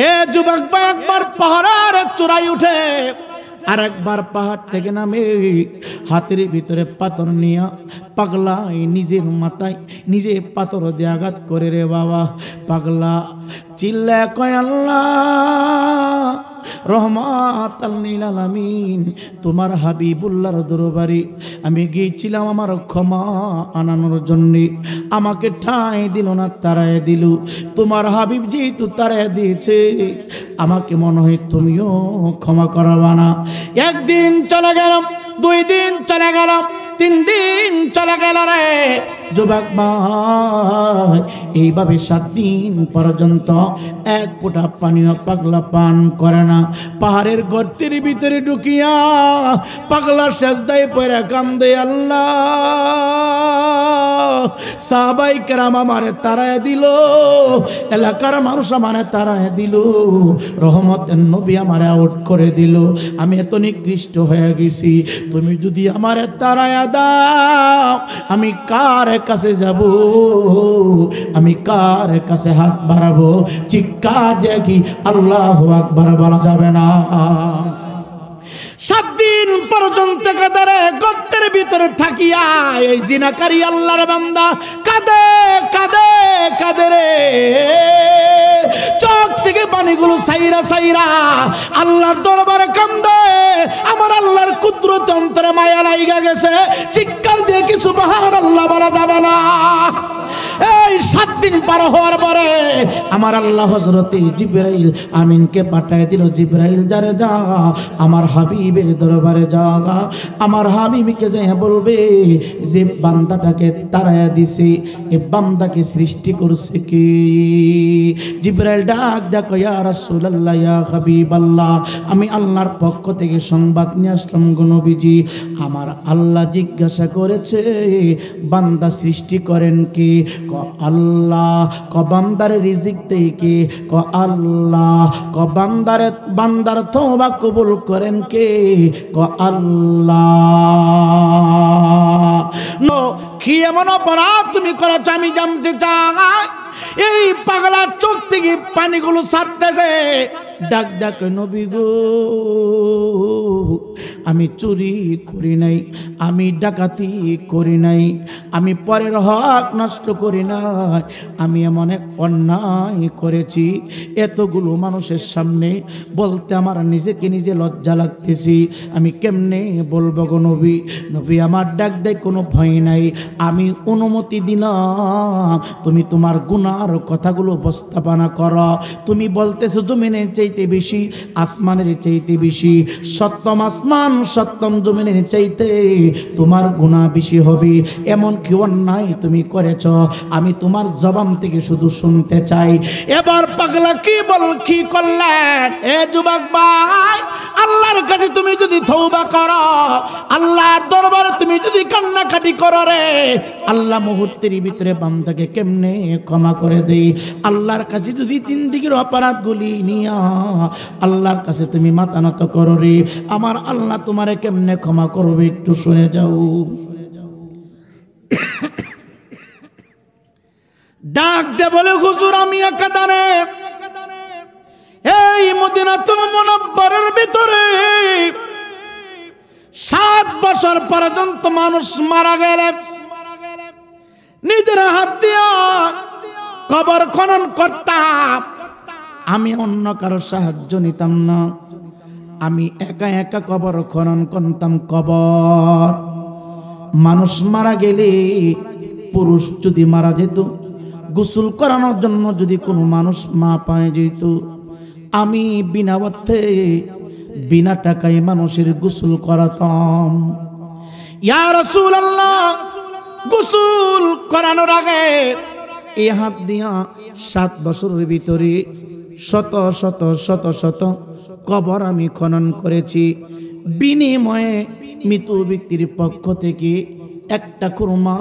এ যুবক ভাই, একবার পাহাড়ের চূড়ায় উঠে আর একবার পাহাড় থেকে নামে হাতের ভিতরে পাথর নিয়া পাগলা নিজের মাথায় নিজে পাথর দিয়ে আঘাত করে রে বাবা। পাগলা চিল্লা কয় আল্লাহ রহমাতাল লিল আলামিন, তোমার হাবিবুল্লাহর দরবারে আমি গিয়েছিলাম আমার ক্ষমা আনানোর জন্য, আমাকে ঠাঁই দিল না, তারায় দিল। তোমার হাবিব যেহেতু তারায় দিয়েছে, আমাকে মনে হয় তুমিও ক্ষমা করবা না। একদিন চলে গেলাম, 2 দিন চলে গেলাম, 3 দিন চলে গেল রে যুবক ভাই। এইভাবে 7 দিন পর্যন্ত এক ফোঁটা পানিও পাগলা পান করে না। পাহাড়ের গর্তের ভিতরে ঢুকিয়া পাগলা সেজদায় পড়ে কান্দে, আল্লাহ সাহাবাই কেরাম আমারে তারায় দিল, এলাকার মানুষ আমারে তারায় দিল, রহমতের নবী আমারে আউট করে দিল, আমি এত নিকৃষ্ট হয়ে গেছি। তুমি যদি আমারে তারায় দাও, আমি কার কাছে যাব, আমি কার কাছে হাত বাড়াবো? চিৎকার দেখি আল্লাহু আকবার বলা যাবে না। 7 দিন পর্যন্ত কাদারে গর্তের ভিতরে থাকিয়া এই জিনাকারী আল্লাহর বান্দা কাঁদে কাঁদে কাঁদে রে, চোখ থেকে পানিগুলো সাইরা সাইরা আল্লাহর দরবারে কান্দে। আমার আল্লাহর কুদরত অন্তরে মায়া লাইগা গেছে, চিৎকার দিয়ে কি সুবহানাল্লাহ বলা যাবে না। এই 7 দিন পার হওয়ার পরে আমার আল্লাহ হযরতে জিবরাইল আমিনকে পাঠায় দিল, জিবরাইল যারে যা আমার হাবিবের দরবারে যা, আমার হাবিবকে যাই বলবে যে বান্দাটাকে তাড়ায়া দিছে, এই বান্দাকে সৃষ্টি করছে কি? জিবরাইল ডাক ডাক, ইয়া রাসূলুল্লাহ ইয়া হাবিবাল্লাহ, আমি আল্লাহর পক্ষ থেকে সংবাদ নিয়ে আসলাম গো নবীজি। আমার আল্লাহ জিজ্ঞাসা করেছে বান্দা সৃষ্টি করেন কি? ক আল্লাহ। ক বান্দার রিজিক দেয় কে? ক আল্লাহ। ক বান্দার তওবা কবুল করেন কে? ক আল্লাহ। নো কি এমন অপরাধ তুমি করেছ আমি জানতে চাই। এই পাগলা চোখ থেকে পানিগুলো ছাড়তেছে, ডাক ডাক, নবী গো আমি চুরি করি নাই, আমি ডাকাতি করি নাই, আমি পরের হক নষ্ট করি নাই, আমি এমন এক অন্যায় করেছি এতগুলো মানুষের সামনে বলতে আমার নিজেকে নিজে লজ্জা লাগতেছি, আমি কেমনে বলবো গো নবী? নবী আমার ডাক দেয়, কোনো ভয় নাই, আমি অনুমতি দিলাম, তুমি তোমার গুনার কথাগুলো উপস্থাপনা করো। তুমি বলতেছো জমিনের চাইতে বেশি, আসমানের চাইতে বেশি, সপ্তম আসমান সপ্তম জমিনের চাইতে তোমার গুনাহ বেশি হবে, এমন কি অন্যায় তুমি করেছ? আমি তোমার জবান থেকে শুধু শুনতে চাই। এবার পাগলা কি কি করলেন? এ যুবক ভাই, আল্লাহর কাছে তুমি যদি তওবা করো, আল্লাহর দরবারে তুমি যদি কান্নাকাটি করো রে, আল্লাহ মুহূর্তের ভিতরে বান্দাকে কেমনে ক্ষমা করে দেই। আল্লাহর কাছে যদি 3 দিকের অপরাধগুলি নিয়া আল্লাহর কাছে তুমি মাথা নত করো রে, আমার আল্লাহ তোমারে কেমনে ক্ষমা করবে একটু শুনে যাও। ডাক দে বলে, হুজুর আমি একাধারে এই মদিনাতুল মুনাওয়ারার ভিতরে 7 বছর পর্যন্ত মানুষ মারা গেলে নিজের হাত দিয়া কবর খনন করতাম, আমি অন্য কারো সাহায্য নিতাম না, আমি একা একা কবর খনন করতাম। কবর মানুষ মারা গেলে, পুরুষ যদি মারা যেত, গোসল করানোর জন্য যদি কোনো মানুষ মা পায় যেত, আমি বিনা অর্থে বিনা টাকায় মানুষের গোসল করাতাম। ইয়া রাসূলুল্লাহ, গোসল করানোর আগে এই হাত দিয়া 7 বছরের ভিতরে শত শত শত শত কবর আমি খনন করেছি, বিনিময়ে মৃত ব্যক্তির পক্ষ থেকে একটা খুরমা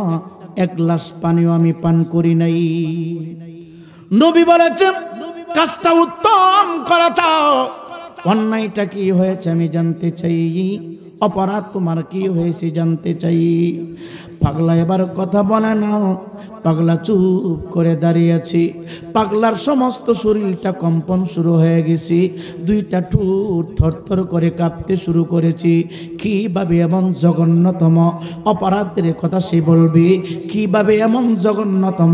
1 গ্লাস পানিও আমি পান করি নাই। নবী বলেছেন কাজটা উত্তম করা চাও, অন্যায়টা কি হয়েছে আমি জানতে চাই। অপরাধ তোমার কি হয়েছে জানতে চাই। পাগলা এবার কথা বলে না, পাগলা চুপ করে দাঁড়িয়েছি। পাগলার সমস্ত শরীরটা কম্পন শুরু হয়ে গেছে, দুইটা ঠোঁট থরথর করে কাঁপতে শুরু করেছি। কিভাবে এমন জঘন্যতম অপরাধের কথা সে বলবে, কিভাবে এমন জঘন্যতম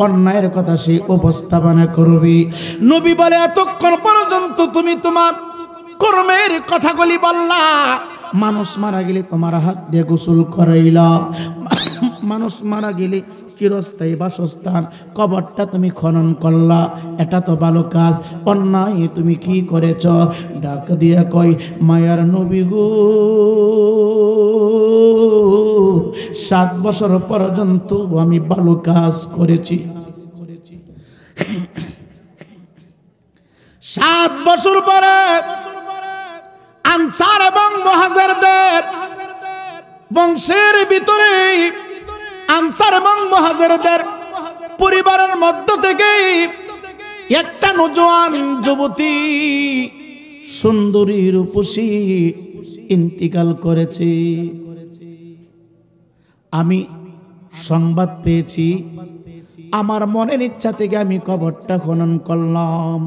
অন্যায়ের কথা সে উপস্থাপনা করবে। নবী বলে, এতক্ষণ পর্যন্ত তুমি তোমার কর্মের কথাগুলি বললা, মানুষ মারা গেলে তোমার হাত দিয়ে গোসল করাইলা, মানুষ মারা গেলে চিরস্থায়ী বাসস্থান কবরটা তুমি খনন করলা, এটা তো ভালো কাজ। অন্যায় তুমি কি করেছ? ডাক দিয়ে কই, মায়ার নবী গো, 7 বছর পর্যন্ত আমি ভালো কাজ করেছি। 7 বছর পরে আনসার এবং মুহাজিরদের বংশের ভিতরে, আনসার এবং মুহাজিরদের পরিবারের মধ্য থেকে একটা নওজোয়ান যুবতী সুন্দরী রূপসী ইন্তিকাল করেছে। আমি সংবাদ পেয়েছি, আমার মনের ইচ্ছা থেকে আমি কবরটা খনন করলাম।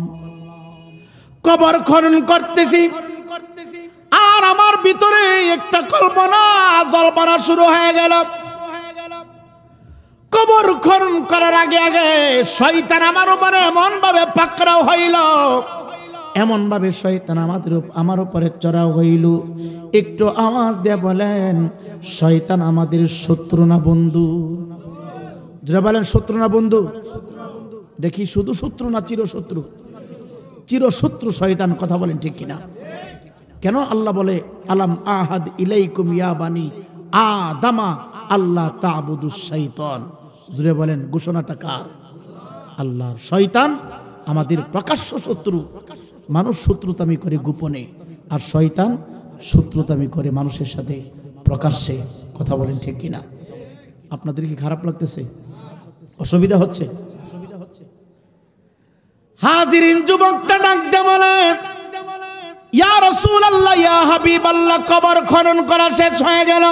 কবর খনন করতেছি আর আমার ভিতরে একটা কল্পনা জল্পনা শুরু হয়ে গেল। কবর খনন করার আগে আগে শয়তান আমার উপরে এমন ভাবে পাকড়াও হইল, এমন ভাবে শয়তান আমার উপরে চড়াও হইল। একটু আওয়াজ দিয়ে বলেন, শয়তান আমাদের শত্রু না বন্ধু? যারা বলেন শত্রু না বন্ধু? দেখি শুধু শত্রু না চিরশত্রু? চিরশত্রু শয়তান, কথা বলেন ঠিক কিনা? কেন আল্লাহ বলে, আলাম আহাদ ইলাইকুম ইয়া বানি আদামা আল্লাহ তা'বুদুশ শাইতান? জুড়ে বলেন, ঘোষণাটা কার? আল্লাহর। শয়তান আমাদের প্রকাশ্য শত্রু। মানুষ শত্রুতামি করে গোপনে, আর শয়তান শত্রুতামি করে মানুষের সাথে প্রকাশ্যে। কথা বলেন ঠিক কিনা? আপনাদের কি খারাপ লাগতেছে? অসুবিধা হচ্ছে? হাজিরিন, যুবকটা ডাক দিয়ে বলে, ইয়া রাসূলুল্লাহ, ইয়া হাবিবাল্লাহ, কবর খনন করা শেষ হয়ে গেল।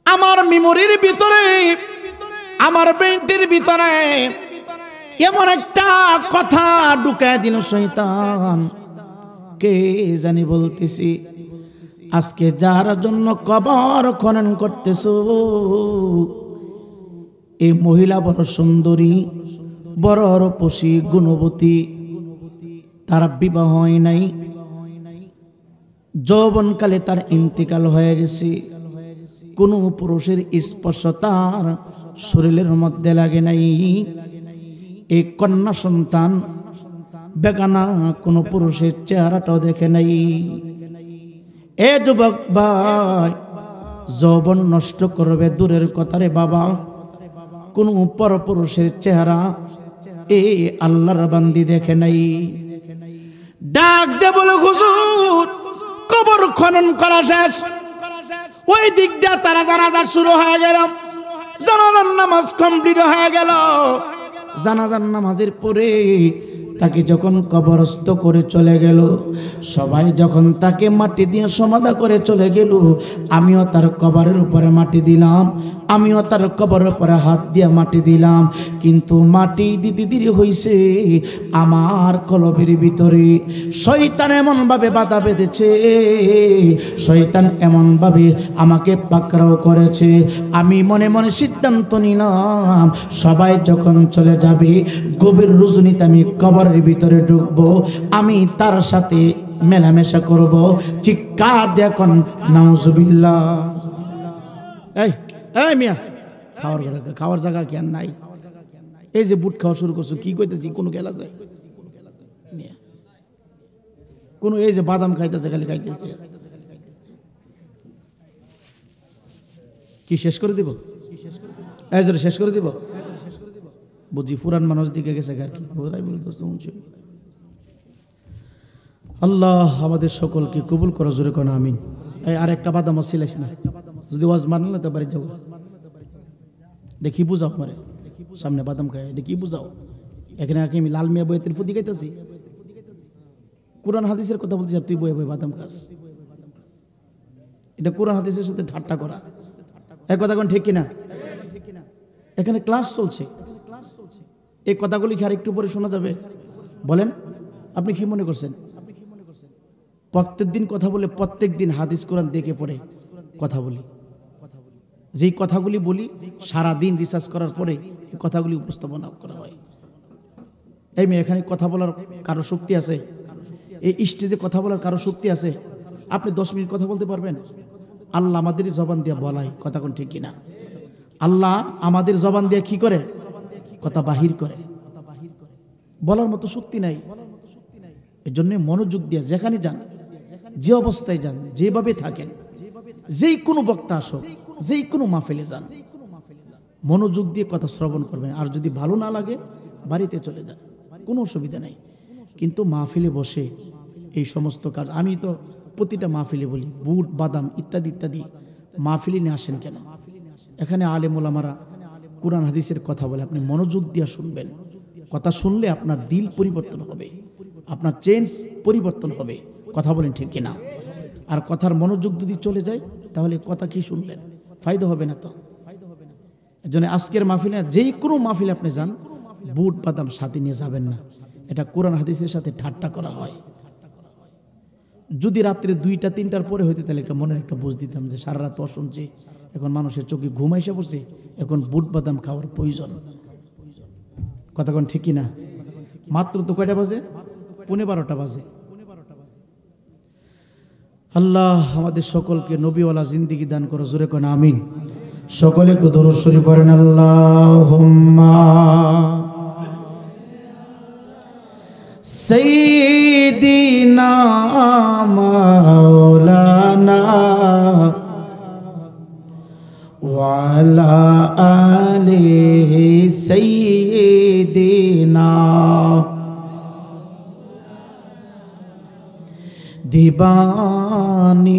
আমার মেমোরির ভিতরে, আমার ব্রেনটির ভিতরে এমন একটা কথা ঢুকায় দিল শয়তান। কে জানি বলতেছি, আজকে যার জন্য কবর খনন করতেছো, এই মহিলা বড় সুন্দরী, বড় রূপসী, গুণবতী, তার বিবাহ হয় নাই, যৌবনকালে তার ইন্তিকাল হয়ে গেছে, কোন পুরুষের স্পর্শ তার শরীরের মধ্যে লাগে নাই। এই কন্যা সন্তান বেগানা কোন পুরুষের চেহারাটাও দেখে নাই। এ যুবক ভাই, যৌবন নষ্ট করবে দূরের কথা রে বাবা, কোন পরপুরুষের চেহারা এই আল্লাহর বান্দি দেখে নাই। ডাক দে বলে, হুজুর কবর খনন করা শেষ। ওই দিক দিয়ে তারা জানাজা শুরু হয়ে গেল, জানাজার নামাজ কমপ্লিট হয়ে গেল। জানাজার নামাজের পরে তাকে যখন কবরস্থ করে চলে গেল, সবাই যখন তাকে মাটি দিয়ে সমাধা করে চলে গেল, আমিও তার কবরের উপরে মাটি দিলাম, আমিও তার কবরের উপরে হাত দিয়ে মাটি দিলাম। কিন্তু মাটি দিতে দেরি হইছে, আমার কলবের ভিতরে শয়তান এমন ভাবে বাধা বেঁধেছে, শয়তান এমন ভাবে আমাকে পাকড়াও করেছে। আমি মনে মনে সিদ্ধান্ত নিলাম, সবাই যখন চলে যাবে, গভীর রজনীতে আমি কবরের ভিতরে ঢুকবো, আমি তার সাথে মেলামেশা করব। চিৎকার দিয়ে কোন নাউজুবিল্লাহ। এই এই মিয়া, খাওয়ার জায়গা কি আর নাই? এই যে বুট খাওয়া শুরু করছো, কি কইতেছি কোনো গেলা যায়? কোন এই যে বাদাম খাইতেছে, খালি খাইতেছে। কি শেষ করে দিব? এই জোরে শেষ করে দিব? বুঝি পুরান মানুষ দিকে গেছে আর কি বলতে। আল্লাহ আমাদের সকলকে কবুল করো, জোরে কোন আমিন। এই আর একটা বাদামও ছিলাইস না, যদি ওয়াজ মানলে তো বাড়ি যাবো। দেখি বুঝাও মারে, সামনে বাদাম খায়, দেখি বুঝাও। এখানে আমি লাল মিয়া বইয়ের ফুদি খাইতেছি, কোরআন হাদিসের কথা বলছি, আর তুই বয়ে বয়ে বাদাম খাস। এটা কোরআন হাদিসের সাথে ঠাট্টা করা। এই কথা কোন ঠিক কিনা? এখানে ক্লাস চলছে, এই কথাগুলি কি আর একটু পরে শোনা যাবে? বলেন, আপনি কি মনে করছেন? প্রত্যেক দিন কথা বলে, প্রত্যেক দিন হাদিস কোরআন দেখে পড়ে কথা বলি, যেই কথাগুলি বলি সারা দিন রিসার্চ করার পরে এই কথাগুলি উপস্থাপনা করা হয়। এই মেয়ে, এখানে কথা বলার কারো শক্তি আছে? এই স্টেজে কথা বলার কারো শক্তি আছে? আপনি 10 মিনিট কথা বলতে পারবেন? আল্লাহ আমাদের জবান দিয়ে বলাই, কথা কোন ঠিক কিনা? আল্লাহ আমাদের জবান দিয়ে কি করে? কথা বাহির করে। বলার মতো শক্তি নাই। এই জন্য মনোযোগ দিয়ে যেখানে যান, যে অবস্থায় যান, যেভাবে থাকেন, যেই কোনো বক্তা আসুক, যেই কোনো মাহফিলে যান, মনোযোগ দিয়ে কথা শ্রবণ করবেন। আর যদি ভালো না লাগে বাড়িতে চলে যান, কোনো অসুবিধা নাই। কিন্তু মাহফিলে বসে এই সমস্ত কাজ, আমি তো প্রতিটা মাহফিলে বলি, বুট বাদাম ইত্যাদি ইত্যাদি মাহফিলে নিয়ে আসেন কেন? এখানে আলেম ওলামারা কোরআন হাদিসের কথা বলে, আপনি মনোযোগ দিয়ে শুনবেন। কথা শুনলে আপনার দিল পরিবর্তন হবে, আপনার চেঞ্জ পরিবর্তন হবে। কথা বলেন ঠিক কিনা? আর কথার মনোযোগ যদি চলে যায় তাহলে কথা কি শুনলেন? ফায়দা হবে না তো। এজন্য আজকের মাহফিলে, যেই কোনো মাহফিলে আপনি যান, বুট বাদাম সাথে নিয়ে যাবেন না। এটা কোরআন হাদিসের সাথে ঠাট্টা করা হয়। যদি রাত্রে 2টা 3টার পরে হইতে, তাহলে একটা মনের একটা বুঝ দিতাম যে সারা রাত শুনছি, এখন মানুষের চোখে ঘুম এসে পড়ছে, এখন বুট বাদাম খাওয়ার প্রয়োজন। কথা কোন ঠিক কিনা? মাত্র তো কয়টা বাজে? 11:15 বাজে। আল্লাহ আমাদের সকলকে নবীওয়ালা জিন্দেগি দান করো, জোরে কোন আমিন। সকলে একটু দরুদ শরীফ পড়েন, আল্লাহুম্মা সাইয়্যিদিনা মাওলানা ওয়া আলা আলিহি সাইয়্যিদিনা। দিবানিশি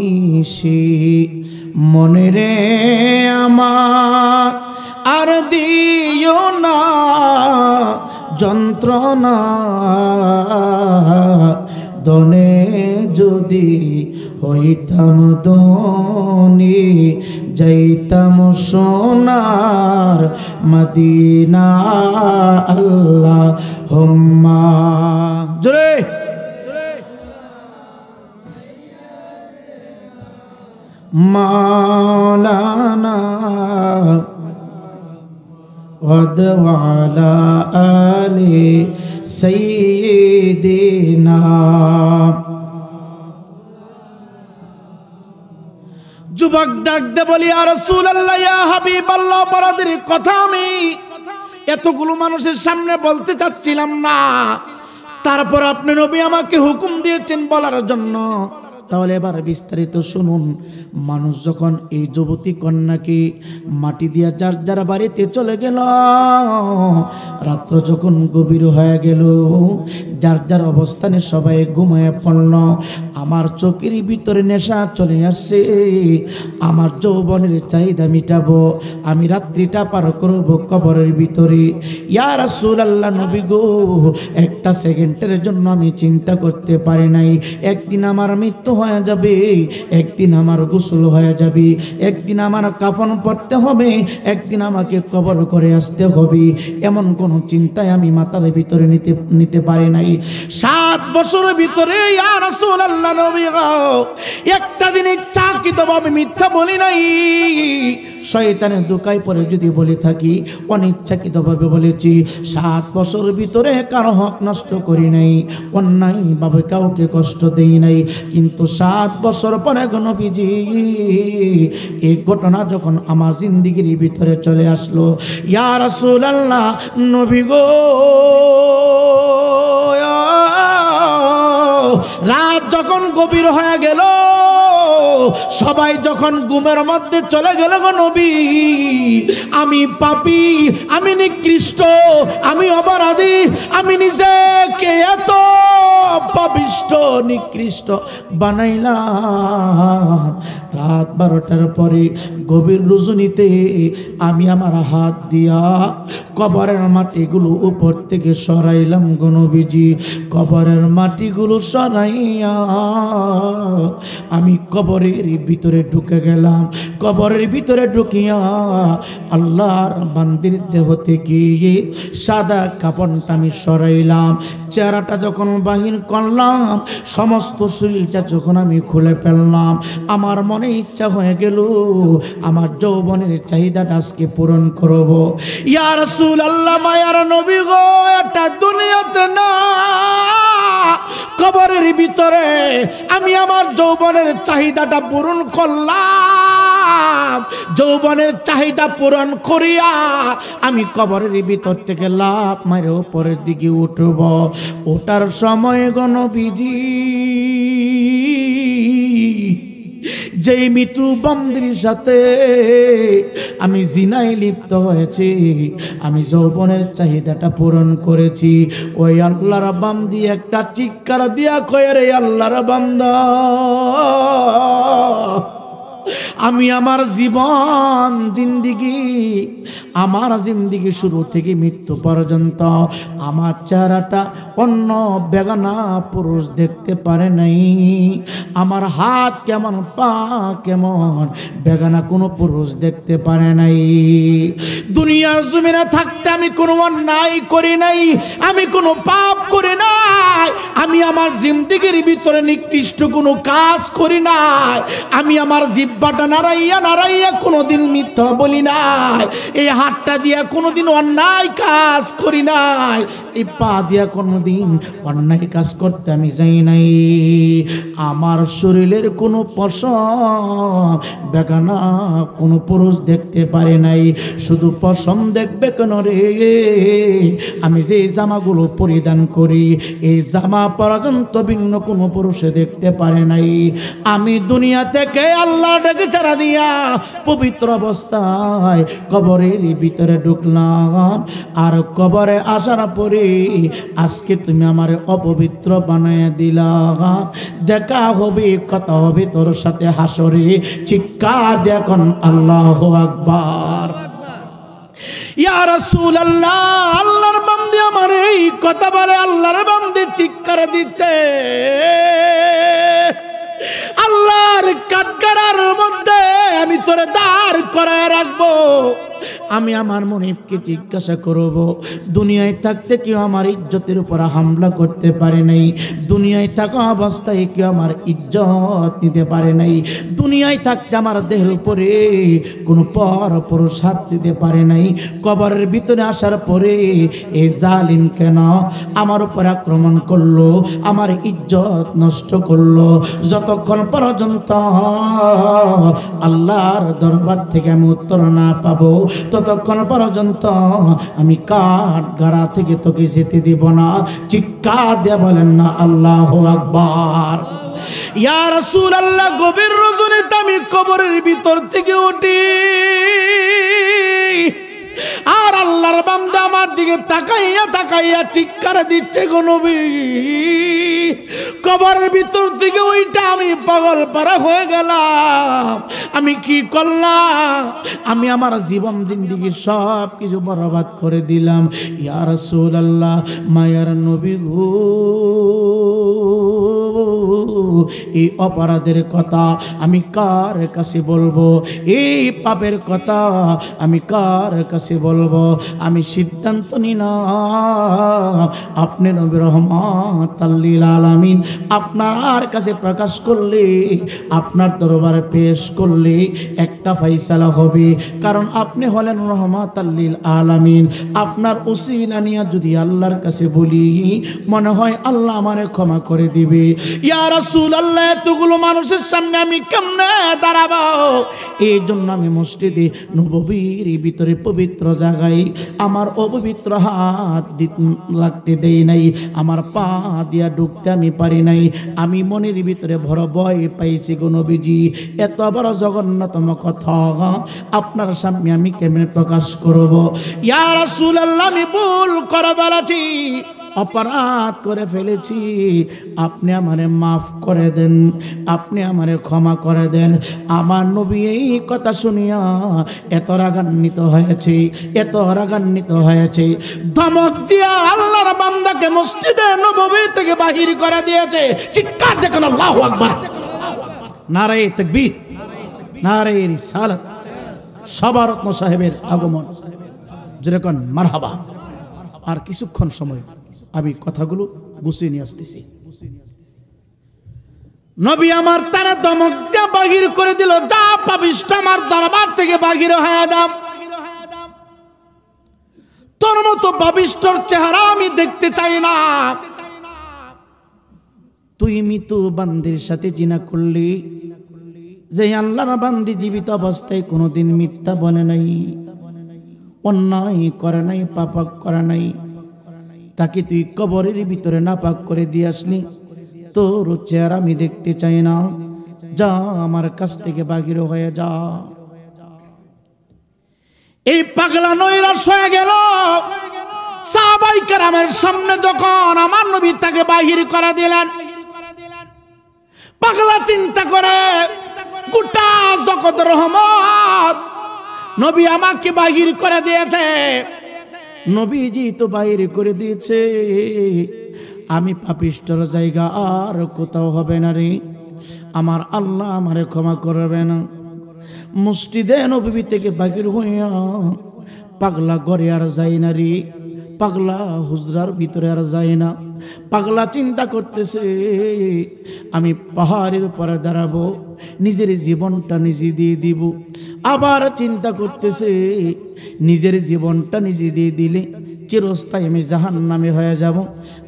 মনে রে আমার আর দিও না যন্ত্রণা, দনে যদি হইতাম দনি যাইতাম সোনার মদিনা। আল্লাহুম্মা জোরে মাওলানা ওয়ালা আলি সাইয়্যিদিনা। যুবক ডাক দে বলি, ইয়া রাসূলুল্লাহ, ইয়া হাবিবাল্লাহ, বড়দের কথা আমি এতগুলো মানুষের সামনে বলতে চাচ্ছিলাম না, তারপর আপনি নবী আমাকে হুকুম দিয়েছেন বলার জন্য। তাহলে এবার বিস্তারিত শুনুন। মানুষ যখন এই যুবতী কন্যাকে মাটি দিয়া যার যার বাড়িতে চলে গেল, রাত্র যখন গভীর হয়ে গেল, যার যার অবস্থানে সবাই ঘুমায় পড়ল, আমার চোখের ভিতরে নেশা চলে আসছে। আমার যৌবনের চাহিদা মিটাবো, আমি রাত্রিটা পার করবো কবরের ভিতরে। ইয়া রাসূলুল্লাহ, নবী গো, একটা সেকেন্ডের জন্য আমি চিন্তা করতে পারি নাই, একদিন আমার মৃত্যু হয়ে যাবে, একদিন আমার গোসল হয়ে যাবে, একদিন আমার কাফন পরতে হবে, একদিন আমাকে কবর করে আসতে হবে, এমন কোন চিন্তায় আমি মাথার ভিতরে নিতে পারি নাই। 7 বছরের ভিতরে ইয়া রাসূলুল্লাহ নবী গো, একটা দিন ইচ্ছাকৃতভাবে মিথ্যা বলি নাই। শয়তানের ধোঁকায় পড়ে যদি বলে থাকি, অনিচ্ছাকৃতভাবে বলেছি। 7 বছরের ভিতরে কারো হক নষ্ট করি নাই, অন্যায় ভাবে কাউকে কষ্ট দেই নাই। কিন্তু 7 বছর পরে নবীজি এই ঘটনা যখন আমার জিন্দেগির ভিতরে চলে আসলো, ইয়া রাসূলুল্লাহ নবী গো, রাত যখন গভীর হয়ে গেল, সবাই যখন ঘুমের মধ্যে চলে গেল গো নবী, আমি পাপী, আমি নিকৃষ্ট, আমি অপরাধী, আমি নিজেকে এত পাপিষ্ঠ নিকৃষ্ট বানাইলাম। রাত 12টার পরে গভীর রজনীতে আমি আমার হাত দিয়া কবরের মাটিগুলো উপর থেকে সরাইলাম গো নবীজি। কবরের মাটিগুলো সরাইয়া আমি কবরের ভিতরে ঢুকে গেলাম। কবরের ভিতরে ঢুকিয়া আল্লাহর বান্দির দেহ থেকে সাদা কাপড়টা আমি সরাইলাম। চেহারাটা যখন বাহির করলাম, সমস্ত শরীরটা যখন আমি খুলে ফেললাম, আমার মনে ইচ্ছা হয়ে গেল আমার যৌবনের চাহিদাটা আজকে পূরণ করব। ইয়া রাসূলুল্লাহ, মায়ার নবী গো, এটা দুনিয়াতে না, কবরের ভিতরে আমি আমার যৌবনের চাহিদাটা পূরণ করলাম। যৌবনের চাহিদা পূরণ করিয়া আমি কবরের ভিতর থেকে লাফ মারে উপরের দিকে উঠব। ওঠার সময় গো নবীজি, যেই মৃত্যু বান্দির সাথে আমি জিনায় লিপ্ত হয়েছি, আমি যৌবনের চাহিদাটা পূরণ করেছি, ওই আল্লাহর বান্দি একটা চিৎকার দিয়া কয়, রে আল্লাহর বান্দা, আমি আমার জীবন জিন্দিগি শুরু থেকে মৃত্যু পর্যন্ত আমার চেহারাটা অন্য বেগানা পুরুষ দেখতে পারে নাই। আমার হাত কেমন, পা কেমন, বেগানা কোনো পুরুষ দেখতে পারে নাই। দুনিয়ার জমিনে থাকতে আমি কোনো অন্যায় করি নাই, আমি কোনো পাপ করি নাই, আমি আমার জিন্দিগির ভিতরে নিকৃষ্ট কোনো কাজ করি নাই, আমি আমার জিহ্বাটা নাড়াইয়া কোনোদিন মিথ্যা বলি নাই, এই হাতটা দিয়া কোনোদিন অন্যায় কাজ করি নাই, এই পা দিয়া কোনোদিন অন্যায় কাজ করতে আমি যাই নাই। আমার শরীরের কোনো পশম বেগানা কোনো পুরুষ দেখতে পারে নাই। শুধু পশম দেখবে কেন রে, আমি যে জামাগুলো পরিধান করি এই জামা পর্যন্ত ভিন্ন কোনো পুরুষে দেখতে পারে নাই। আমি দুনিয়া থেকে আল্লাহ ডেকে ছাড়া দিয়া পবিত্র অবস্থায় কবরের ভিতরে ঢুকলাম। আর কবরে আসার পরে আজকে তুমি আমার অপবিত্র বানায় দিলা। দেখা হবে, কথা হবে তোর সাথে হাসরে। চিৎকার দেখুন আল্লাহু আকবার। ইয়া রাসূলুল্লাহ, আল্লাহর বান্দী আমার এই কথা বলে, আল্লাহর বান্দী চিৎকার দিচ্ছে, আল্লাহর কাঠগড়ার মধ্যে আমি তোরে দাঁড় করায় রাখবো। আমি আমার মনিবকে জিজ্ঞাসা করব, দুনিয়ায় থাকতে কেউ আমার ইজ্জতের উপর হামলা করতে পারে নাই, দুনিয়ায় থাকা অবস্থায় কেউ আমার ইজ্জত নিতে পারে নাই, দুনিয়ায় থাকতে আমার দেহের উপরে কোনো পরপুরুষ হাত দিতে পারে নাই, কবরের ভিতরে আসার পরে এই জালিম কেন আমার উপর আক্রমণ করলো, আমার ইজ্জত নষ্ট করলো। যতক্ষণ পর্যন্ত আল্লাহর দরবার থেকে আমি উত্তর না পাবো, ততক্ষণ পর্যন্ত আমি কাঠগড়া থেকে তোকে যেতে দিব না। চিৎকার দিয়ে বলেন না আল্লাহু আকবার। ইয়া রাসূলুল্লাহ, গভীর রজনীতে আমি কবরের ভিতর থেকে উঠি, আর আল্লাহর বান্দা আমার দিকে তাকাইয়া চিৎকার দিচ্ছে, গো নবী, কবরের ভিতর থেকে ওইটা আমি পাগল পারা হয়ে গেলাম। আমি কি করলাম? আমি আমার জীবন জিন্দিগি সব কিছু বরবাদ করে দিলাম। ইয়া রাসূলুল্লাহ, মায়ার নবী গো, এই অপরাধের কথা আমি কার কাছে বলবো? এই পাপের কথা আমি কার কাছে বলবো? আমি সিদ্ধান্ত নিলাম, আপনি নবী রহমাতাল লিল আলামিন আপনার কাছে প্রকাশ করলে, আপনার দরবারে পেশ করলে একটা ফয়সালা হবে। কারণ আপনি হলেন রহমাতাল লিল আলামিন। আপনার উসিলা নিয়ে যদি আল্লাহর কাছে বলি, মনে হয় আল্লাহ আমারে ক্ষমা করে দিবে। ইয়া রাসূলুল্লাহ, এতগুলো মানুষের সামনে আমি কেমনে দাঁড়াবো? এই জন্য আমি মসজিদে নববীর ভিতরে পবিত্র জায়গায় আমার অপবিত্র হাত লাগতে দেই নাই, আমার পা দিয়া ঢুকতে আমি পারি নাই। আমি মনের ভিতরে বড় ভয় পাইছি গো নবীজি। এত বড় জঘন্যতম কথা আপনার সামনে আমি কেমনে প্রকাশ করব? ইয়া রাসূলুল্লাহ, আমি ভুল করে বলেছি, অপরাধ করে ফেলেছি, আপনি আমারে মাফ করে দেন, আপনি আমারে ক্ষমা করে দেন। আমার নবী এই কথা শুনিয়া এত রাগান্বিত হয়েছে, এত রাগান্বিত হয়েছে, ধমক দিয়া আল্লাহর বান্দাকে মসজিদে নববী থেকে বাহির করে দিয়েছে। চিৎকার দেখুন আল্লাহু আকবার, নারে তাকবীর, নারে রিসালাত। সবারত্ন সাহেবের আগমন, যেরকম মারহাবা। আর কিছুক্ষণ সময় আমি কথাগুলো গুছিয়ে নিয়ে আসতেছি। নবী আমার তারা ধমক দিয়ে বাহির করে দিল, যা পাপিষ্ঠ, আমার দরবার থেকে বাহির হয়ে যাও। তোর মতো পাপিষ্ঠর চেহারা আমি দেখতে চাই না। তুই মৃত বান্দির সাথে জিনা করলি, যে আল্লাহর বান্দি জীবিত অবস্থায় কোনোদিন মিথ্যা বলে নাই, অন্যায় করে নাই, পাপ করে নাই, তাকে তুই কবরের ভিতরে নাপাক করে দিয়ে আসলি। তোর চেহারা আমি দেখতে চাই না, যা আমার কাছ থেকে বাহির হয়ে যা। এই পাগলা নৈরাশ হয়ে গেল। সাহাবায়ে কেরামের সামনে যখন আমার নবী তাকে বাহির করে দিলেন, পাগলা চিন্তা করে, গোটা জগৎ রহমত, নবী আমাকে বাহির করে দিয়েছে, নবীজি তো বাহির করে দিয়েছে, আমি পাপিষ্ঠর জায়গা আর কোথাও হবে না রে, আমার আল্লাহ আমারে ক্ষমা করবে না। মসজিদে নবী থেকে বাহির হইয়া পাগলা ঘরে আর যায় না রে, পাগলা হুজরার ভিতরে আর যায় না। পাগলা চিন্তা করতেছে, আমি পাহাড়ের উপরে দাঁড়াবো, নিজের জীবনটা নিজে দিয়ে দিব। আবার চিন্তা করতেছে, নিজের জীবনটা নিজে দিয়ে দিলে চিরস্থায়ী আমি জাহান্নামে হয়ে যাব,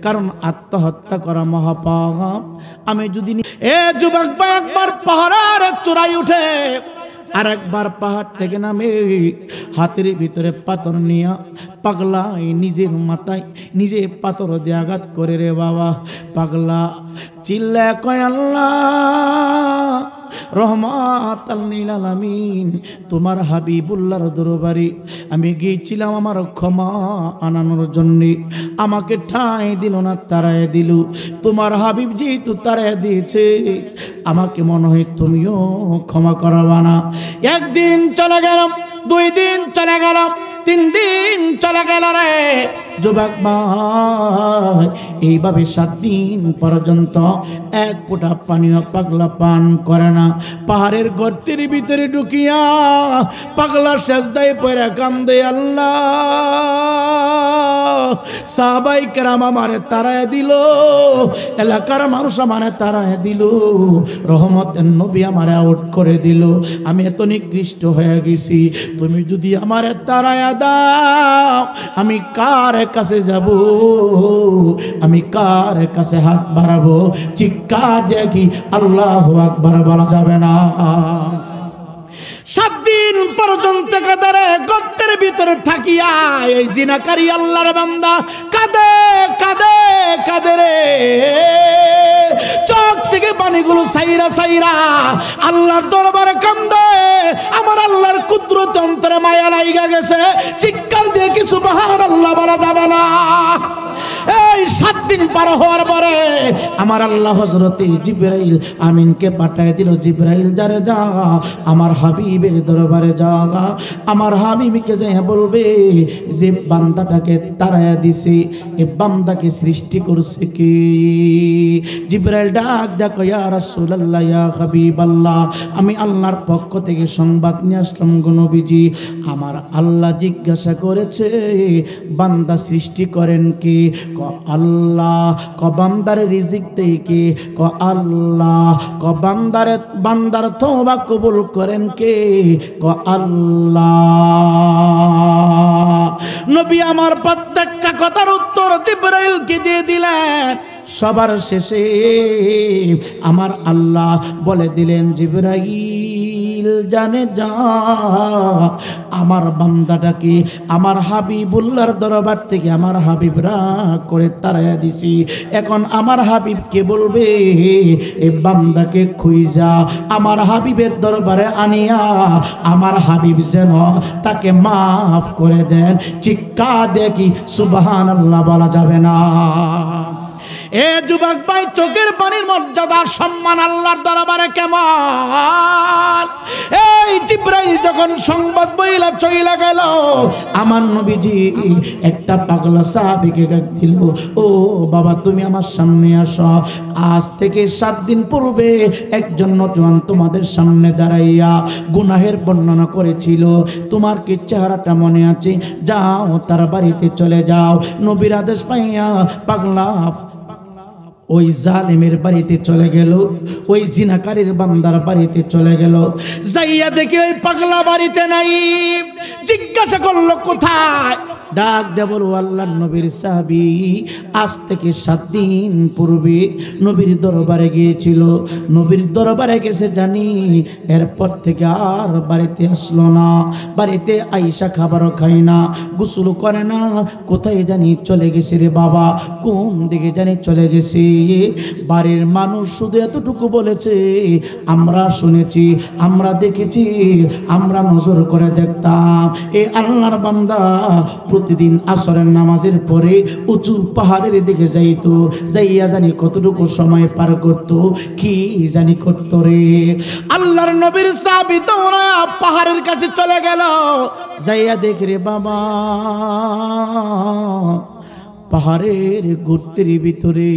কারণ আত্মহত্যা করা মহাপাপ। আমি যদি এ যুবক ভাই একবার পাহাড়ের চূড়ায় উঠে আর একবার পাহাড় থেকে নামে, হাতের ভিতরে পাথর নিয়া পাগলা নিজের মাথায় নিজে পাথর দিয়ে আঘাত করে রে বাবা। পাগলা চিল্লা কয়, আল্লাহ রহমাতাল লিল আলামিন, তোমার হাবিবুল্লাহর দরবারে আমি গিয়েছিলাম আমার ক্ষমা আনানোর জন্য, আমাকে ঠাঁই দিল না, তারায় দিল। তোমার হাবিব যেহেতু তারায় দিয়েছে, আমাকে মনে হয় তুমিও ক্ষমা করবা না। একদিন চলে গেলাম, 2 দিন চলে গেলাম, 3 দিন চলে গেল রে যুবক ভাই। এইভাবে 7 দিন পর্যন্ত এক ফোঁটা পানিও পাগলা পান করে না। পাহাড়ের গর্তের ভিতরে ঢুকিয়া পাগলা সেজদায় পড়ে কান্দে, আল্লাহ সাহাবায়ে কেরাম আমারে তারায় দিল, এলাকার মানুষ আমারে তারায় দিল, রহমতের নবী আমারে আউট করে দিল, আমি এত নিকৃষ্ট হয়ে গেছি। তুমি যদি আমারে তারায় দাও, আমি কার কাছে যাব, আমি কার কাছে হাত বাড়াবো? চিৎকার দেখি আল্লাহু আকবার বলা যাবে না। 7 দিন পর্যন্ত কাদারে গর্তের ভিতরে থাকিয়া এই জিনাকারী আল্লাহর বান্দা কাঁদে কাঁদে কাঁদে রে, চোখ থেকে পানিগুলো সাইরা সাইরা আল্লাহর দরবারে কান্দে। আমার আল্লাহর কুদরত অন্তরে মায়া লাইগা গেছে, চিৎকার দিয়ে কি সুবহানাল্লাহ বলা যাবে না। এই 7 দিন পার হওয়ার পরে আমার আল্লাহ হযরতে জিবরাইল আমিনকে পাঠায় দিল, জিবরাইল যারে যা আমার হাবিবের দরবারে যা, আমার হাবিবকে যাই বলবে যে বান্দাটাকে তাড়ায়া দিছে, এই বান্দাকে সৃষ্টি করছে কে? জিবরাইল ডাক দেখো, ইয়া রাসূলুল্লাহ, ইয়া হাবিবাল্লাহ, আমি আল্লাহর পক্ষ থেকে সংবাদ নিয়ে আসলাম গো নবীজি। আমার আল্লাহ জিজ্ঞাসা করেছে বান্দা সৃষ্টি করেন কে? ক আল্লাহ। ক বান্দারে রিজিক দেয় কে? ক আল্লাহ। ক বান্দার তওবা কবুল করেন কে? ক আল্লাহ। নবী আমার প্রত্যেকটা কথার উত্তর জিবরাইলকে দিয়ে দিলেন। সবার শেষে আমার আল্লাহ বলে দিলেন, জিবরাইল জানে যা, আমার বান্দাটাকে আমার হাবিবুল্লাহর দরবার থেকে আমার হাবিব রাগ করে তাড়াইয়া দিছি। এখন আমার হাবিবকে বলবে এই বান্দাকে খুঁজা আমার হাবিবের দরবারে আনিয়া আমার হাবিব যেন তাকে মাফ করে দেন। চিৎকার দেখি সুবহানাল্লাহ বলা যাবে না? এ যুবক ভাই, চোখের পানির মর্যাদা সম্মান আল্লাহর দরবারে কেমন? এই জিবরাইল যখন সংবাদ বইলা চইলা গেল, আমার নবীজি একটা পাগলা সাহাবীকে ডাক দিল, ও বাবা তুমি আমার সামনে আসো। আজ থেকে 7 দিন পূর্বে একজন নওজোয়ান তোমাদের সামনে দাঁড়াইয়া গুনাহের বর্ণনা করেছিল, তোমার কি চেহারাটা মনে আছে? যাও তার বাড়িতে চলে যাও। নবীর আদেশ পাইয়া পাগলা ওই জালেমের বাড়িতে চলে গেল, ওই জিনাকারীর বান্দার বাড়িতে চলে গেল। যাইয়া দেখে ওই পাগলা বাড়িতে নাই। জিজ্ঞাসা করলো কোথায়? ডাক দে বলো, আল্লাহর নবীর সাহাবী আজ থেকে 7 দিন পূর্বে নবীর দরবারে গিয়েছিল। নবীর দরবারে গেছে জানি, এরপর থেকে আর বাড়িতে আসলো না। বাড়িতে আইসা খাবারও খায় না, গোসল করে না। কোথায় জানি চলে গেছে রে বাবা, কোন দিকে জানি চলে গেছে। বাড়ির মানুষ শুধু এতটুকু বলেছে, আমরা শুনেছি, আমরা দেখেছি, আমরা নজর করে দেখতাম এই আল্লাহর বান্দা প্রতিদিন আসরের নামাজের পরে উঁচু পাহাড়ের দিকে যাইতো, যাইয়া জানি কতটুকু সময় পার করতো, কি জানি করতো রে। আল্লাহর নবীর সাহাবী তো ওরা পাহাড়ের কাছে চলে গেল। যাইয়া দেখ রে বাবা, পাহাড়ের গর্তের ভিতরে,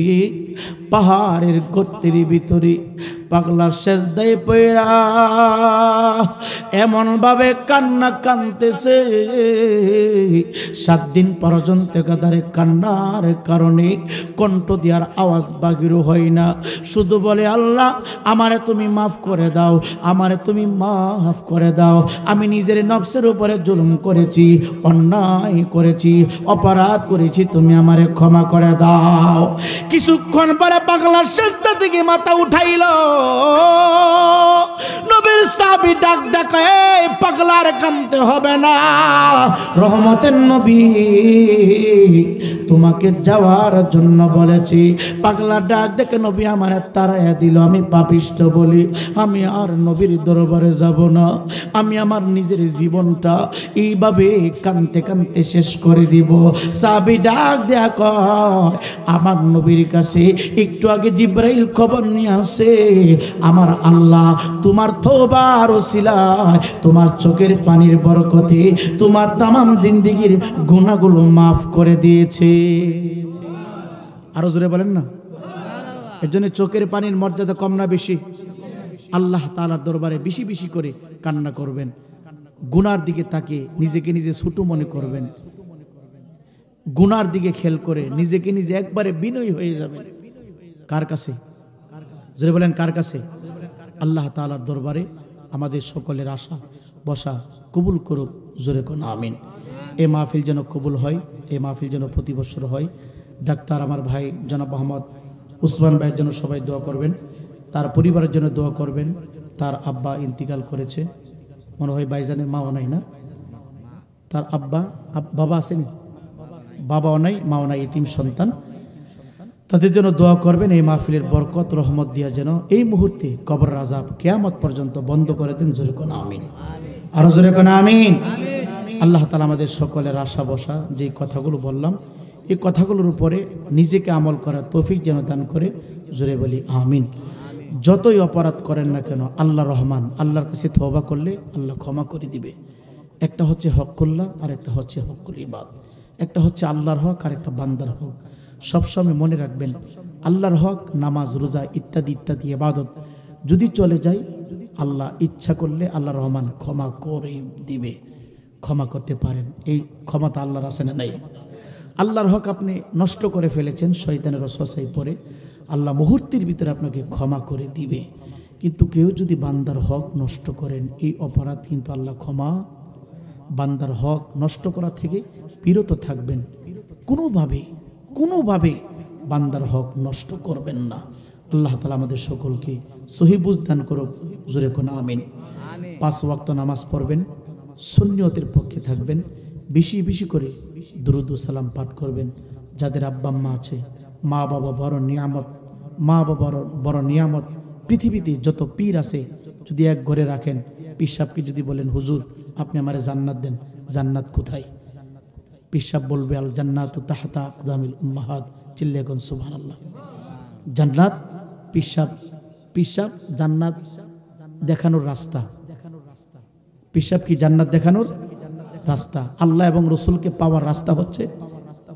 পাহাড়ের গর্তের ভিতরে পাগলা সেজদায় পড়া এমন ভাবে কান্না কানতেছে। 7 দিন পর্যন্ত গাদারে কান্নার কারণে কণ্ঠ দিয়ার আওয়াজ বাহির হয় না। শুধু বলে, আল্লাহ আমারে তুমি মাফ করে দাও, আমারে তুমি মাফ করে দাও। আমি নিজের নফসের উপরে জুলুম করেছি, অন্যায় করেছি, অপরাধ করেছি, তুমি আমারে ক্ষমা করে দাও। কিছুক্ষণ পরে পাগলার সেজদা থেকে মাথা উঠাইল। নবীর সাহাবী ডাক ডাকে, এই পাগলার কাঁদতে হবে না, রহমতের নবী তোমাকে যাওয়ার জন্য বলেছি। পাগলা ডাক দেখে, নবী আমার তাড়াইয়া দিল, আমি পাপিষ্ঠ বলি, আমি আর নবীর দরবারে যাব না, আমি আমার নিজের জীবনটা এইভাবে কাঁদতে কাঁদতে শেষ করে দিব। সাহাবী ডাক দেয়া কয়, আমার নবীর কাছে একটু আগে জিবরাইল খবর নিয়ে আসে, আমার আল্লাহ তোমার তওবার ওসিলায়, তোমার চোখের পানির বরকতে তোমার তামাম জিন্দেগীর গুনাহগুলো মাফ করে দিয়েছে। আরো জোরে বলেন না? এর জন্য চোখের পানির মর্যাদা কম না বেশি? আল্লাহ তাআলার দরবারে বেশি বেশি করে কান্না করবেন। গুনার দিকে তাকিয়ে নিজেকে নিজে ছোট মনে করবেন। গুনার দিকে খেয়াল করে নিজেকে নিজে একবারে বিনয়ী হয়ে যাবেন। কার কাছে? জোরে বলেন, কার কাছে? আল্লাহ তাআলার দরবারে আমাদের সকলের আশা বসা কবুল করুক। জোরে কোন আমিন। এই মাহফিল যেন কবুল হয়, এই মাহফিল যেন প্রতি বছর হয়। ডাক্তার আমার ভাই জনাব মোহাম্মদ উসমান ভাইয়ের জন্য সবাই দোয়া করবেন, তার পরিবারের জন্য দোয়া করবেন। তার আব্বা ইন্তিকাল করেছে, মনে হয় ভাইজানের মাও নাই না, তার আব্বা বাবা আসেনি, বাবাও নাই, মাও নাই, এতিম সন্তান। তাদের জন্য দোয়া করবেন। এই মাহফিলের বরকত রহমত দিয়া যেন এই মুহূর্তে কবর আযাব কিয়ামত পর্যন্ত বন্ধ করে দেন। জোরে কোন আমিন। আরো জোরে কোন আমিন। আল্লাহ তাআলা আমাদের সকলের আশা বসা যে কথাগুলো বললাম, এই কথাগুলোর উপরে নিজেকে আমল করার তৌফিক যেন দান করে। জোরে বলি আমিন। যতই অপরাধ করেন না কেন, আল্লাহ রহমান, আল্লাহর কাছে তওবা করলে আল্লাহ ক্ষমা করে দিবে। একটা হচ্ছে হকুল্লাহ আর একটা হচ্ছে হকুল ইবাদ। একটা হচ্ছে আল্লাহর হক আর একটা বান্দার হক। সবসময় মনে রাখবেন, আল্লাহর হক নামাজ রোজা ইত্যাদি ইত্যাদি ইবাদত যদি চলে যায়, আল্লাহ ইচ্ছা করলে আল্লাহ রহমান ক্ষমা করে দিবে, ক্ষমা করতে পারেন। এই ক্ষমতা আল্লাহর আছে না নাই? আল্লাহর হক আপনি নষ্ট করে ফেলেছেন শয়তানের ওয়াসওয়াসায় পড়ে, আল্লাহ মুহূর্তের ভিতরে আপনাকে ক্ষমা করে দিবে। কিন্তু কেউ যদি বান্দার হক নষ্ট করেন, এই অপরাধ কিন্তু আল্লাহ ক্ষমা। বান্দার হক নষ্ট করা থেকে বিরত থাকবেন। কোনোভাবে বান্দার হক নষ্ট করবেন না। আল্লাহ তাআলা আমাদের সকলকে সহি বুঝ দান করুক, জোরে কোন আমিন। 5 ওয়াক্ত নামাজ পড়বেন, সুন্নিয়তের পক্ষে থাকবেন, বেশি বেশি করে দুরূদ ও সালাম পাঠ করবেন। যাদের আব্বা আম্মা আছে, মা বাবা বড় নিয়ামত, মা বাবার বড় নিয়ামত। পৃথিবীতে যত পীর আছে যদি এক ঘরে রাখেন, পীর সাহেবকে যদি বলেন হুজুর আপনি আমারে জান্নাত দেন, জান্নাত কোথায়? পীর সাহেব বলবে আল জান্নাতু তাহতা আকদামিল উম্মাহাত। চিল্লে এখন সুবহানাল্লাহ। জান্নাত পীর সাহেব জান্নাত দেখানোর রাস্তা। পীর সাহেব কি জান্নাত দেখানোর রাস্তা? আল্লাহ এবং রসুলকে পাওয়ার রাস্তা হচ্ছে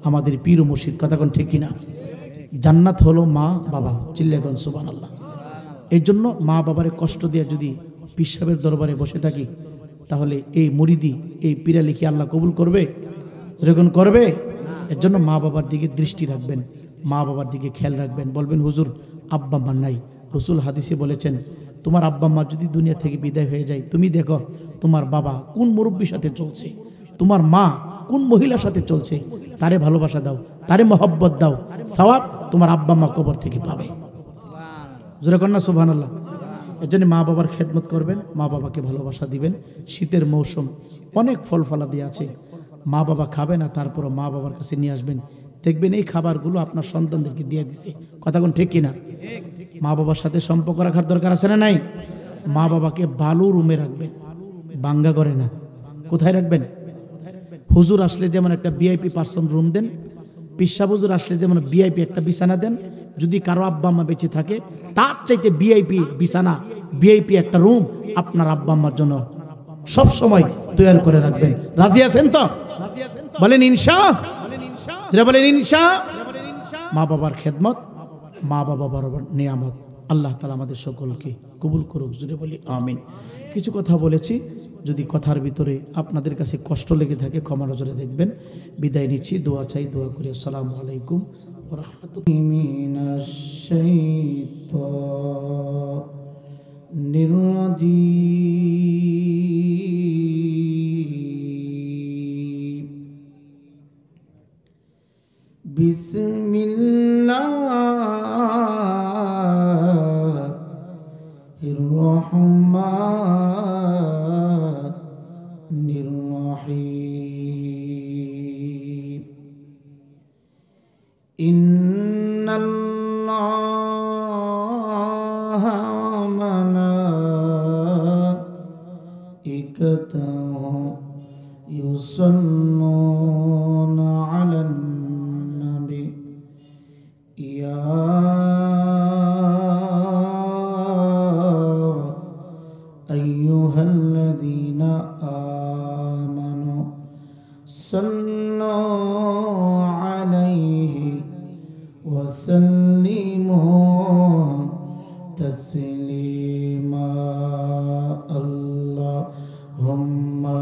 আমাদের পীর ও মুর্শিদ। কথা কোন ঠিক কিনা? জান্নাত হলো মা বাবা। চিল্লে এখন সুবহানাল্লাহ। এই জন্য মা বাবারে কষ্ট দিয়ে যদি পীর সাহেবের দরবারে বসে থাকি, তাহলে এই মুরিদি, এই পীরালি কি আল্লাহ কবুল করবে? যখন করবে। এর জন্য মা বাবার দিকে দৃষ্টি রাখবেন, মা বাবার দিকে খেয়াল রাখবেন। বলবেন হুজুর আব্বা মা নাই। রসুল হাদিসে বলেছেন তোমার আব্বা মা যদি দুনিয়া থেকে বিদায় হয়ে যায়, তুমি দেখো তোমার বাবা কোন মুরব্বীর সাথে চলছে, তোমার মা কোন মহিলার সাথে চলছে, তারে ভালোবাসা দাও, তারে মহব্বত দাও, সওয়াব তোমার আব্বা মা কবর থেকে পাবে। জোরে কন্যা সুবহানাল্লাহ। এর জন্য মা বাবার খেদমত করবেন, মা বাবাকে ভালোবাসা দিবেন। শীতের মৌসুম, অনেক ফল ফলাদি আছে, মা বাবা খাবে না, তারপরও মা বাবার কাছে নিয়ে আসবেন। দেখবেন এই খাবারগুলো আপনার সন্তানদেরকে দিয়ে দিছে। কথা কোন ঠিক কিনা? মা বাবার সাথে সম্পর্ক রাখার দরকার আছে না নাই? মা বাবাকে ভালো রুমে রাখবেন, বাঙ্গা করে না। কোথায় রাখবেন? হুজুর আসলে যেমন একটা ভিআইপি পার্সন রুম দেন, পিসা হুজুর আসলে যেমন ভিআইপি একটা বিছানা দেন। যদি কারো আব্বা আম্মা বেঁচে থাকে, তার চাইতে ভিআইপি বিছানা, ভিআইপি একটা রুম আপনার আব্বা আম্মার জন্য সব সময় তৈরি করে রাখবেন। রাজি আছেন তো? বলেন ইনশাআল্লাহ। যারা বলেন ইনশাআল্লাহ। মা বাবার খেদমত, মা বাবা বরাবর নিয়ামত। আল্লাহ তাআলা আমাদের সকলকে কবুল করুক, জুড়ে বলি আমিন। কিছু কথা বলেছি, যদি কথার ভিতরে আপনাদের কাছে কষ্ট লেগে থাকে ক্ষমা নজরে দেখবেন। বিদায় নিচ্ছি, দোয়া চাই, দোয়া করি। আসসালামু আলাইকুম ওয়া রাহমাতুল্লাহি মিনাশ শাইতানির রাজীম। বিসমিল্লাহির রহমানির রহিম। ইন্নাল্লাহা ওয়া মালাইকাতাহু ইউসাল্লুনা আলান নবী ইয়া আইয়ুহাল্লাযীনা আমানু সাল্লু আলাইহি ওয়া সাল্লিমু তাসলিমা। আল্লাহুম্মা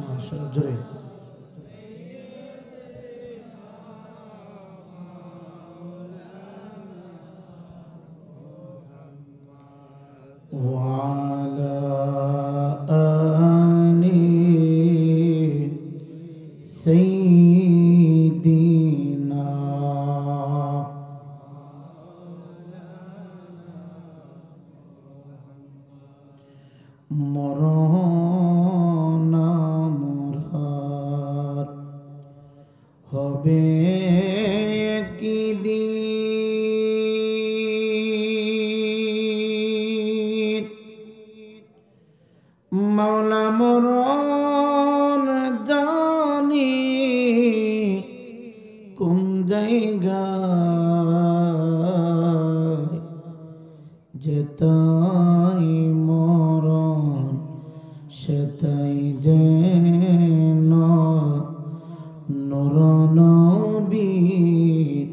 মাশাআল্লাহ জোরে। وعلى آل سيدنا মরনা মোরার হবে কি দিন। মাওলা মরণ জানি কোন জায়গায়, যেতাই মরণ সেতাই যেন নূর নবীর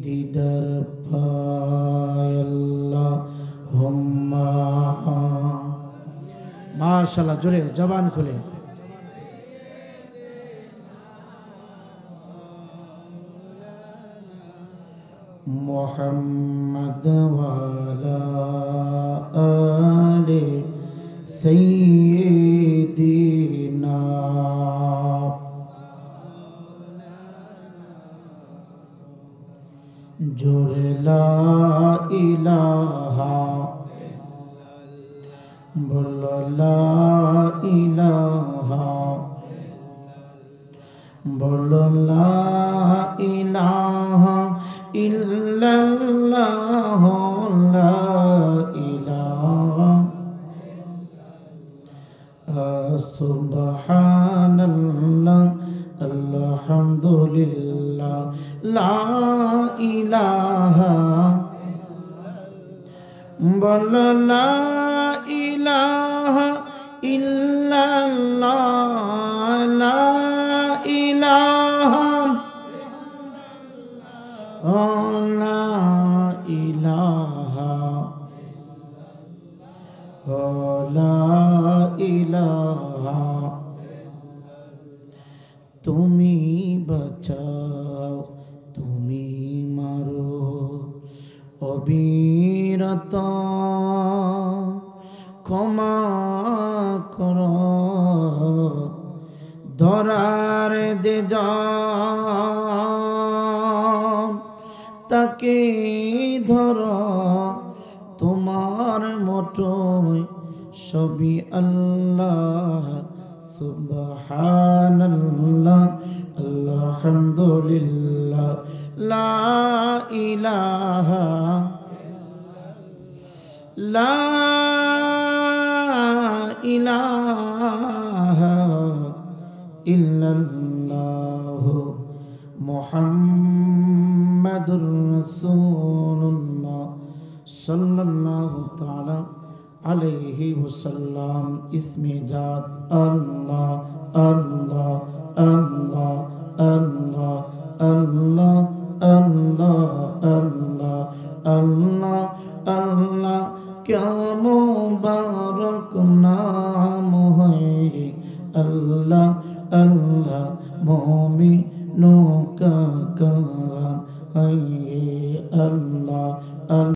দিদার পায়। আল্লাহুম্মা। মাশাআল্লাহ জোরে জবান খুলে। মুহাম্মদ ওয়া আলা আলি সাইয়্যিদিনা জোরে লা ইলাহা বলো লা ইলাহা বলো লা ইলাহা ইল্লাল্লাহ লা ইলাহা সুবহানাল্লাহ আলহামদুলিল্লাহ লা ইলাহা বলো লা ইলাহা ইল্লাল্লাহ লা ইলাহা লা ইলাহা লা ইলাহা তুমি বাঁচাও তুমি মারো অবিরত ক্ষমা কর ধরার যে তাকে ধর তোমার মতোই সবই আল্লাহ সুবহানাল্লাহ আলহামদুলিল্লাহ লা ইলাহা লা ইলাহা ইল্লাল্লাহ মুহাম্মাদুর রাসূলুল্লাহ সাল্লাল্লাহু তাআলা আলাইহি ওয়াসাল্লাম ইসমে জাত আল্লাহ আল্লাহ আল্লাহ আল্লাহ আল্লাহ আল্লাহ আল্লাহ আল্লাহ আল্লাহ क्या मुबारक नाम है अल्लाह अल्लाह मोमिनों का काम है अल्लाह।